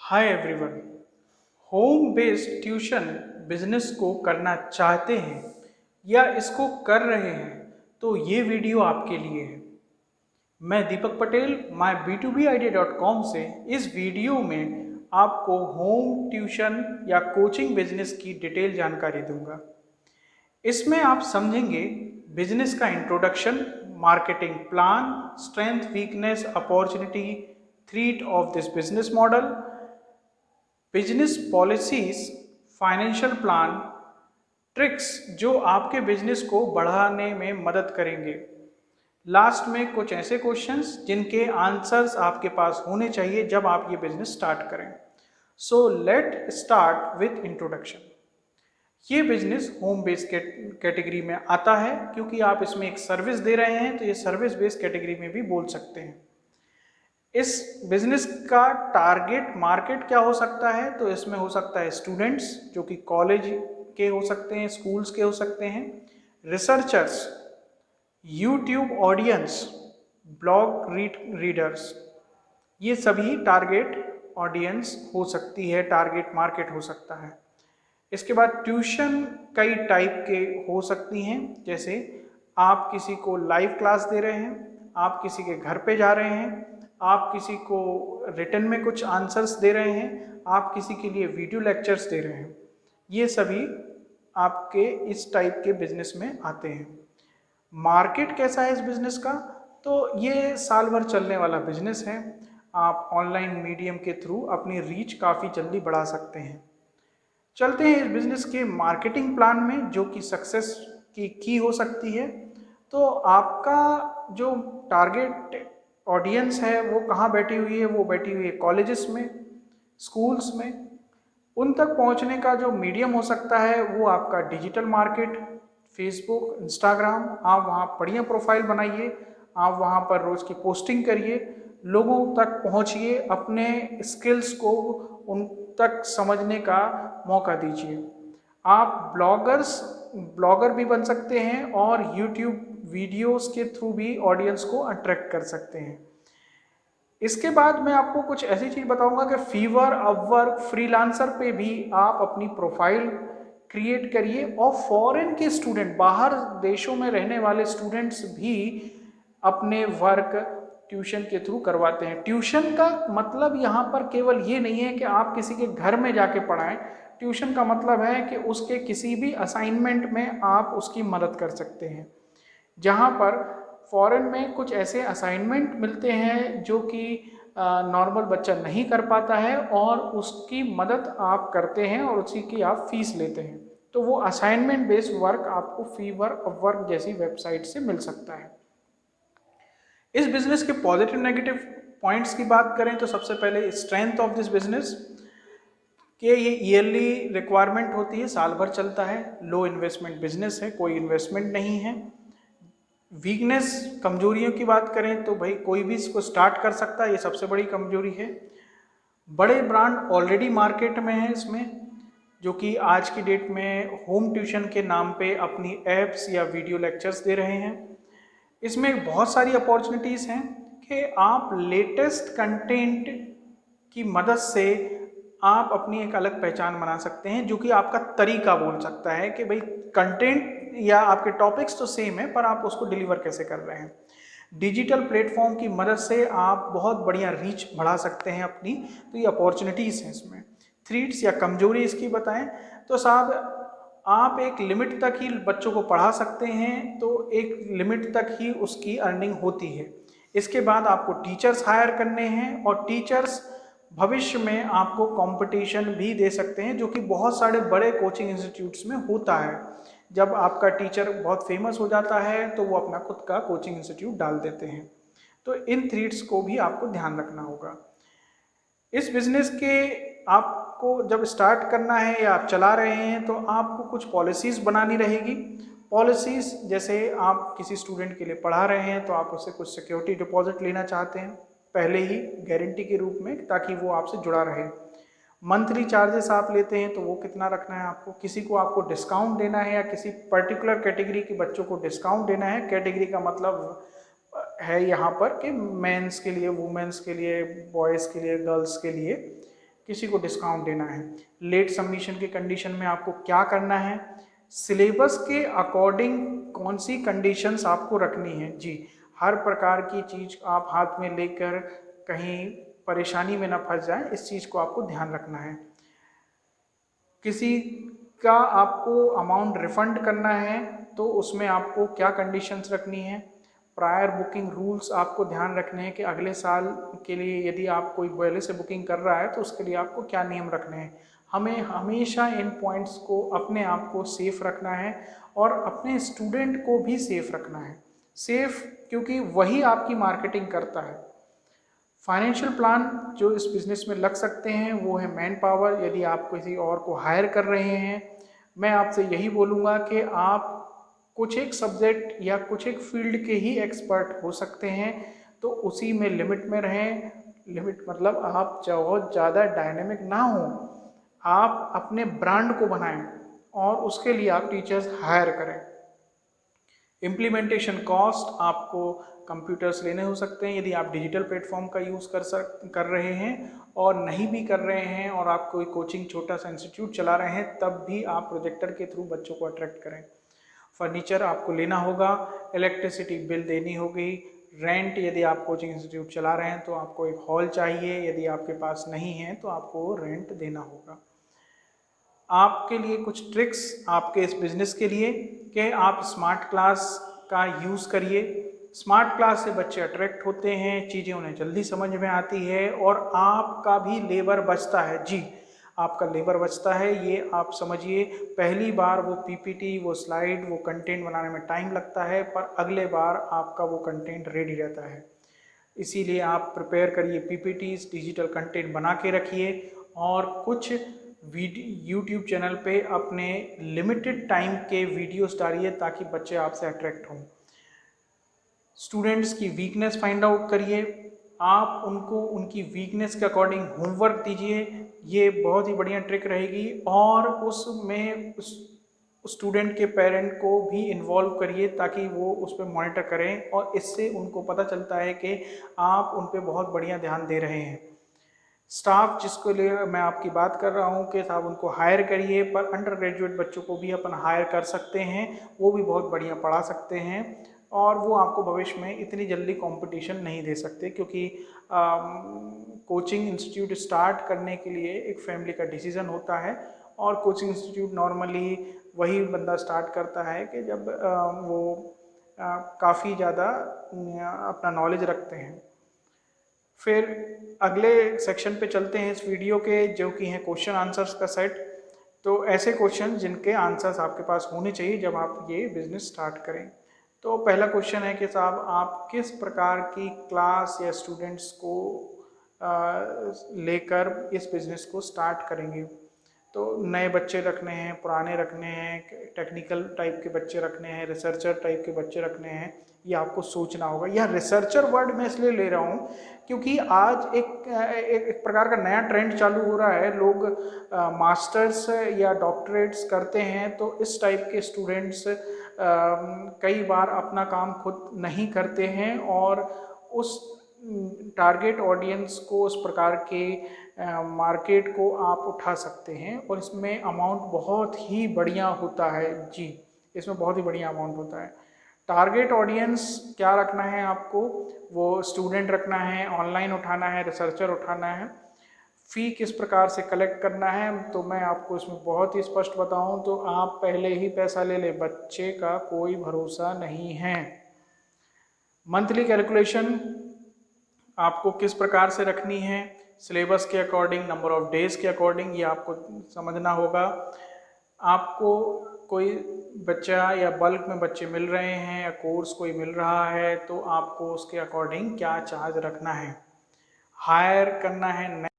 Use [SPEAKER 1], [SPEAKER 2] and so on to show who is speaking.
[SPEAKER 1] Hi everyone. Home based tuition business को करना चाहते हैं या इसको कर रहे हैं तो ये वीडियो आपके लिए है। मैं दीपक पटेल माई B2Bidea.com से इस वीडियो में आपको होम ट्यूशन या कोचिंग बिजनेस की डिटेल जानकारी दूंगा। इसमें आप समझेंगे बिजनेस का introduction, marketing plan, strength, weakness, opportunity, threat of this business model, business policies, financial plan, tricks जो आपके बिजनेस को बढ़ाने में मदद करेंगे। लास्ट में कुछ ऐसे क्वेश्चंस जिनके आंसर्स आपके पास होने चाहिए जब आप ये बिजनेस स्टार्ट करें। So let start with introduction. ये बिजनेस होम बेस्ड कैटेगरी में आता है क्योंकि आप इसमें एक सर्विस दे रहे हैं, तो ये सर्विस बेस्ड कैटेगरी में भी बोल सकते हैं। इस बिजनेस का टारगेट मार्केट क्या हो सकता है? तो इसमें हो सकता है स्टूडेंट्स जो कि कॉलेज के हो सकते हैं, स्कूल्स के हो सकते हैं, researchers, YouTube audience, blog readers, ये सभी टारगेट ऑडियंस हो सकती है, टारगेट मार्केट हो सकता है। इसके बाद ट्यूशन कई टाइप के हो सकती हैं, जैसे आप किसी को लाइव क्लास दे रहे हैं, आप किसी के घर पे जा रहे हैं, आप किसी को रिटन में कुछ आंसर्स दे रहे हैं, आप किसी के लिए वीडियो लेक्चर्स दे रहे हैं। ये सभी आपके इस टाइप के बिजनेस में आते हैं। मार्केट कैसा है इस बिजनेस का? तो ये साल भर चलने वाला बिजनेस है। आप ऑनलाइन मीडियम के थ्रू अपनी रीच काफ़ी जल्दी बढ़ा सकते हैं। चलते हैं इस बिजनेस के मार्केटिंग प्लान में, जो कि सक्सेस की हो सकती है। तो आपका जो टारगेट ऑडियंस है वो कहाँ बैठी हुई है? वो बैठी हुई है कॉलेजेस में, स्कूल्स में। उन तक पहुँचने का जो मीडियम हो सकता है वो आपका डिजिटल मार्केट, फेसबुक, इंस्टाग्राम। आप वहाँ बढ़िया प्रोफाइल बनाइए, आप वहाँ पर रोज़ की पोस्टिंग करिए, लोगों तक पहुँचिए, अपने स्किल्स को उन तक समझने का मौका दीजिए। आप ब्लॉगर भी बन सकते हैं और यूट्यूब वीडियोस के थ्रू भी ऑडियंस को अट्रैक्ट कर सकते हैं। इसके बाद मैं आपको कुछ ऐसी चीज़ बताऊंगा कि फीवर, अपवर्क, फ्रीलांसर पे भी आप अपनी प्रोफाइल क्रिएट करिए और फॉरेन के स्टूडेंट, बाहर देशों में रहने वाले स्टूडेंट्स भी अपने वर्क ट्यूशन के थ्रू करवाते हैं। ट्यूशन का मतलब यहाँ पर केवल ये नहीं है कि आप किसी के घर में जाके पढ़ाएं। ट्यूशन का मतलब है कि उसके किसी भी असाइनमेंट में आप उसकी मदद कर सकते हैं। जहाँ पर फॉरेन में कुछ ऐसे असाइनमेंट मिलते हैं जो कि नॉर्मल बच्चा नहीं कर पाता है और उसकी मदद आप करते हैं और उसी की आप फीस लेते हैं। तो वो असाइनमेंट बेस्ड वर्क आपको फीवर अपवर्क जैसी वेबसाइट से मिल सकता है। इस बिजनेस के पॉजिटिव नेगेटिव पॉइंट्स की बात करें तो सबसे पहले स्ट्रेंथ ऑफ दिस बिजनेस कि ये ईयरली रिक्वायरमेंट होती है, साल भर चलता है, लो इन्वेस्टमेंट बिजनेस है, कोई इन्वेस्टमेंट नहीं है। वीकनेस, कमजोरियों की बात करें तो भाई कोई भी इसको स्टार्ट कर सकता है, ये सबसे बड़ी कमजोरी है। बड़े ब्रांड ऑलरेडी मार्केट में हैं इसमें, जो कि आज की डेट में होम ट्यूशन के नाम पे अपनी एप्स या वीडियो लेक्चर्स दे रहे हैं। इसमें बहुत सारी अपॉर्चुनिटीज़ हैं कि आप लेटेस्ट कंटेंट की मदद से आप अपनी एक अलग पहचान बना सकते हैं, जो कि आपका तरीका बोल सकता है कि भाई कंटेंट या आपके टॉपिक्स तो सेम है पर आप उसको डिलीवर कैसे कर रहे हैं। डिजिटल प्लेटफॉर्म की मदद से आप बहुत बढ़िया रीच बढ़ा सकते हैं अपनी, तो ये अपॉर्चुनिटीज़ हैं इसमें। थ्रेट्स या कमजोरी इसकी बताएं तो साहब, आप एक लिमिट तक ही बच्चों को पढ़ा सकते हैं, तो एक लिमिट तक ही उसकी अर्निंग होती है। इसके बाद आपको टीचर्स हायर करने हैं और टीचर्स भविष्य में आपको कंपटीशन भी दे सकते हैं, जो कि बहुत सारे बड़े कोचिंग इंस्टीट्यूट्स में होता है। जब आपका टीचर बहुत फेमस हो जाता है तो वो अपना खुद का कोचिंग इंस्टीट्यूट डाल देते हैं। तो इन थ्रेट्स को भी आपको ध्यान रखना होगा। इस बिजनेस के आपको जब स्टार्ट करना है या आप चला रहे हैं तो आपको कुछ पॉलिसीज़ बनानी रहेगी। पॉलिसीज़ जैसे आप किसी स्टूडेंट के लिए पढ़ा रहे हैं तो आप उससे कुछ सिक्योरिटी डिपॉजिट लेना चाहते हैं पहले ही गारंटी के रूप में, ताकि वो आपसे जुड़ा रहे। मंथली चार्जेस आप लेते हैं तो वो कितना रखना है आपको। किसी को आपको डिस्काउंट देना है या किसी पर्टिकुलर कैटेगरी के बच्चों को डिस्काउंट देना है। कैटेगरी का मतलब है यहाँ पर कि मेंस के लिए, वुमेन्स के लिए, बॉयज़ के लिए, गर्ल्स के लिए किसी को डिस्काउंट देना है, लेट सबमिशन के कंडीशन में आपको क्या करना है, सिलेबस के अकॉर्डिंग कौन सी कंडीशंस आपको रखनी है। जी, हर प्रकार की चीज़ आप हाथ में लेकर कहीं परेशानी में ना फंस जाए, इस चीज़ को आपको ध्यान रखना है। किसी का आपको अमाउंट रिफंड करना है तो उसमें आपको क्या कंडीशंस रखनी है। प्रायर बुकिंग रूल्स आपको ध्यान रखने हैं कि अगले साल के लिए यदि आप कोई पहले से बुकिंग कर रहा है तो उसके लिए आपको क्या नियम रखने हैं। हमें हमेशा इन पॉइंट्स को अपने आप को सेफ रखना है और अपने स्टूडेंट को भी सेफ रखना है। सेफ क्योंकि वही आपकी मार्केटिंग करता है। फाइनेंशियल प्लान जो इस बिज़नेस में लग सकते हैं वो है मैन पावर। यदि आप किसी और को हायर कर रहे हैं, मैं आपसे यही बोलूँगा कि आप कुछ एक सब्जेक्ट या कुछ एक फील्ड के ही एक्सपर्ट हो सकते हैं, तो उसी में लिमिट में रहें। लिमिट मतलब आप बहुत ज़्यादा डायनेमिक ना हो, आप अपने ब्रांड को बनाएं और उसके लिए आप टीचर्स हायर करें। इम्प्लीमेंटेशन कॉस्ट आपको कंप्यूटर्स लेने हो सकते हैं यदि आप डिजिटल प्लेटफॉर्म का यूज़ कर रहे हैं, और नहीं भी कर रहे हैं और आप कोई कोचिंग छोटा सा इंस्टीट्यूट चला रहे हैं तब भी आप प्रोजेक्टर के थ्रू बच्चों को अट्रैक्ट करें। फर्नीचर आपको लेना होगा, इलेक्ट्रिसिटी बिल देनी होगी, रेंट यदि आप कोचिंग इंस्टीट्यूट चला रहे हैं तो आपको एक हॉल चाहिए, यदि आपके पास नहीं है तो आपको रेंट देना होगा। आपके लिए कुछ ट्रिक्स आपके इस बिज़नेस के लिए कि आप स्मार्ट क्लास का यूज़ करिए। स्मार्ट क्लास से बच्चे अट्रैक्ट होते हैं, चीज़ें उन्हें जल्दी समझ में आती है और आपका भी लेबर बचता है। जी, आपका लेबर बचता है, ये आप समझिए। पहली बार वो पीपीटी, वो स्लाइड, वो कंटेंट बनाने में टाइम लगता है, पर अगले बार आपका वो कंटेंट रेडी रहता है। इसीलिए आप प्रिपेयर करिए पीपीटीज, डिजिटल कंटेंट बना के रखिए और कुछ यूट्यूब चैनल पे अपने लिमिटेड टाइम के वीडियोस डालिए ताकि बच्चे आपसे अट्रैक्ट हों। स्टूडेंट्स की वीकनेस फाइंड आउट करिए, आप उनको उनकी वीकनेस के अकॉर्डिंग होमवर्क दीजिए, ये बहुत ही बढ़िया ट्रिक रहेगी। और उसमें उस स्टूडेंट के पेरेंट को भी इन्वॉल्व करिए ताकि वो उस पर मॉनिटर करें और इससे उनको पता चलता है कि आप उन पर बहुत बढ़िया ध्यान दे रहे हैं। स्टाफ जिसको लिए मैं आपकी बात कर रहा हूँ कि साहब उनको हायर करिए, पर अंडर ग्रेजुएट बच्चों को भी अपन हायर कर सकते हैं, वो भी बहुत बढ़िया पढ़ा सकते हैं और वो आपको भविष्य में इतनी जल्दी कंपटीशन नहीं दे सकते, क्योंकि कोचिंग इंस्टीट्यूट स्टार्ट करने के लिए एक फैमिली का डिसीज़न होता है और कोचिंग इंस्टीट्यूट नॉर्मली वही बंदा स्टार्ट करता है कि जब वो काफ़ी ज़्यादा अपना नॉलेज रखते हैं। फिर अगले सेक्शन पे चलते हैं इस वीडियो के, जो कि हैं क्वेश्चन आंसर्स का सेट। तो ऐसे क्वेश्चन जिनके आंसर्स आपके पास होने चाहिए जब आप ये बिज़नेस स्टार्ट करें। तो पहला क्वेश्चन है कि साहब आप किस प्रकार की क्लास या स्टूडेंट्स को लेकर इस बिज़नेस को स्टार्ट करेंगे। तो नए बच्चे रखने हैं, पुराने रखने हैं, टेक्निकल टाइप के बच्चे रखने हैं, रिसर्चर टाइप के बच्चे रखने हैं, ये आपको सोचना होगा। यह रिसर्चर वर्ड मैं इसलिए ले रहा हूँ क्योंकि आज एक प्रकार का नया ट्रेंड चालू हो रहा है। लोग मास्टर्स या डॉक्टरेट्स करते हैं, तो इस टाइप के स्टूडेंट्स कई बार अपना काम खुद नहीं करते हैं और उस टारगेट ऑडियंस को, उस प्रकार के मार्केट को आप उठा सकते हैं और इसमें अमाउंट बहुत ही बढ़िया होता है। जी, इसमें बहुत ही बढ़िया अमाउंट होता है। टारगेट ऑडियंस क्या रखना है आपको, वो स्टूडेंट रखना है, ऑनलाइन उठाना है, रिसर्चर उठाना है। फ़ी किस प्रकार से कलेक्ट करना है, तो मैं आपको इसमें बहुत ही स्पष्ट बताऊं तो आप पहले ही पैसा ले ले, बच्चे का कोई भरोसा नहीं है। मंथली कैलकुलेशन आपको किस प्रकार से रखनी है, सिलेबस के अकॉर्डिंग, नंबर ऑफ डेज के अकॉर्डिंग, ये आपको समझना होगा। आपको कोई बच्चा या बल्क में बच्चे मिल रहे हैं या कोर्स कोई मिल रहा है तो आपको उसके अकॉर्डिंग क्या चार्ज रखना है। हायर करना है